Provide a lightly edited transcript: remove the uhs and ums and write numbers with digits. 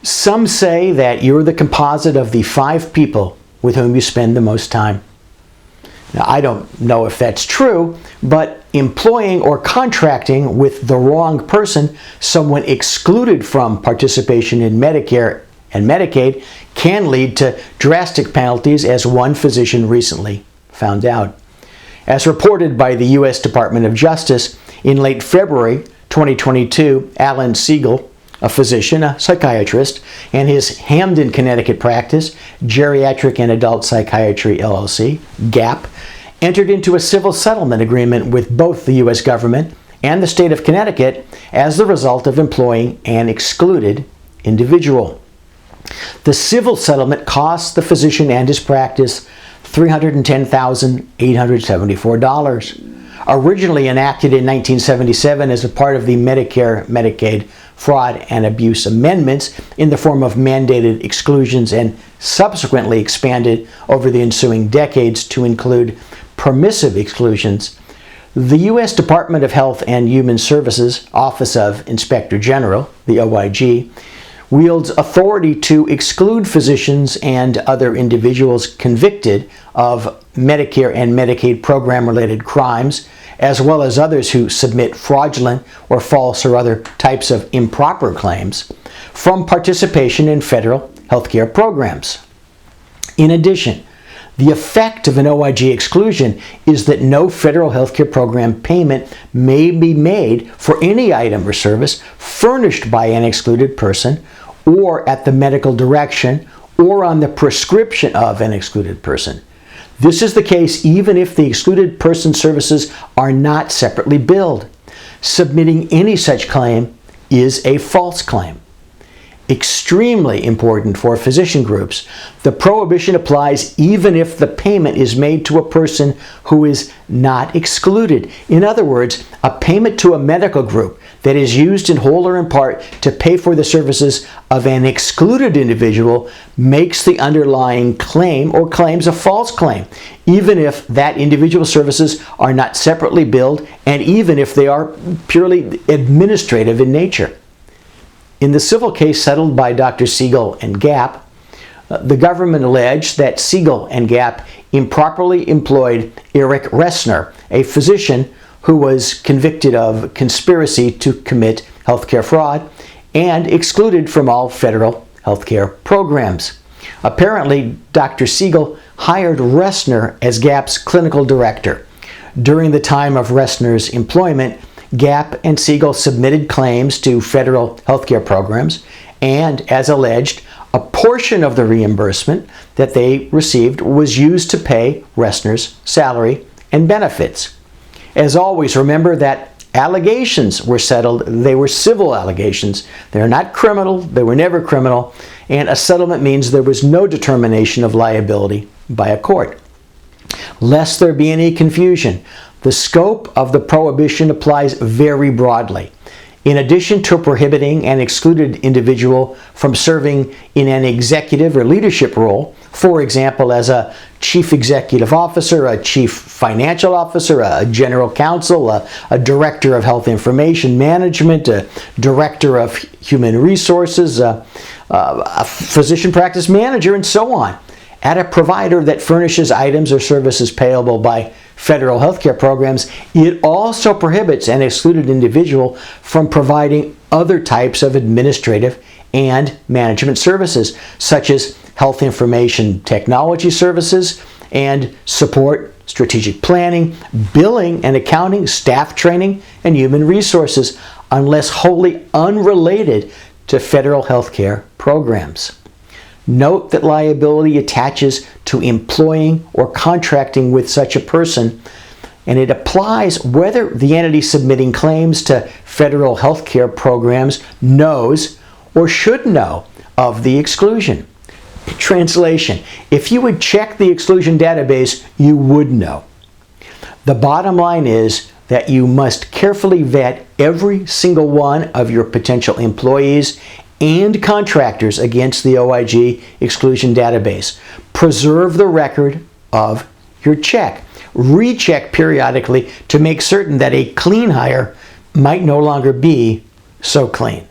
Some say that you're the composite of the 5 people with whom you spend the most time. Now, I don't know if that's true, but employing or contracting with the wrong person, someone excluded from participation in Medicare and Medicaid, can lead to drastic penalties, as one physician recently found out. As reported by the U.S. Department of Justice, in late February 2022, Alan Siegel, a physician, a psychiatrist, and his Hamden, Connecticut practice, Geriatric and Adult Psychiatry LLC, GAP, entered into a civil settlement agreement with both the U.S. government and the state of Connecticut as the result of employing an excluded individual. The civil settlement cost the physician and his practice $310,874. Originally enacted in 1977 as a part of the Medicare-Medicaid Fraud and Abuse Amendments in the form of mandated exclusions, and subsequently expanded over the ensuing decades to include permissive exclusions, the U.S. Department of Health and Human Services Office of Inspector General, the OIG, wields authority to exclude physicians and other individuals convicted of Medicare and Medicaid program-related crimes, as well as others who submit fraudulent or false or other types of improper claims, from participation in federal healthcare programs. In addition, the effect of an OIG exclusion is that no federal healthcare program payment may be made for any item or service furnished by an excluded person, or at the medical direction or on the prescription of an excluded person. This is the case even if the excluded person's services are not separately billed. Submitting any such claim is a false claim. Extremely important for physician groups, the prohibition applies even if the payment is made to a person who is not excluded. In other words, a payment to a medical group that is used in whole or in part to pay for the services of an excluded individual makes the underlying claim or claims a false claim, even if that individual's services are not separately billed and even if they are purely administrative in nature. In the civil case settled by Dr. Siegel and GAP, the government alleged that Siegel and GAP improperly employed Eric Ressner, a physician who was convicted of conspiracy to commit healthcare fraud and excluded from all federal healthcare programs. Apparently, Dr. Siegel hired Ressner as GAP's clinical director. During the time of Ressner's employment, GAP and Siegel submitted claims to federal healthcare programs, and, as alleged, a portion of the reimbursement that they received was used to pay Ressner's salary and benefits. As always, remember that allegations were settled. They were civil allegations. They're not criminal. They were never criminal. And a settlement means there was no determination of liability by a court. Lest there be any confusion, the scope of the prohibition applies very broadly. In addition to prohibiting an excluded individual from serving in an executive or leadership role, for example, as a chief executive officer, a chief financial officer, a general counsel, a director of health information management, a director of human resources, a physician practice manager, and so on, at a provider that furnishes items or services payable by federal healthcare programs, it also prohibits an excluded individual from providing other types of administrative and management services, such as health information technology services and support, strategic planning, billing and accounting, staff training, and human resources, unless wholly unrelated to federal healthcare programs. Note that liability attaches to employing or contracting with such a person, and it applies whether the entity submitting claims to federal healthcare programs knows or should know of the exclusion. Translation: if you would check the exclusion database, you would know. The bottom line is that you must carefully vet every single one of your potential employees and contractors against the OIG exclusion database. Preserve the record of your check. Recheck periodically to make certain that a clean hire might no longer be so clean.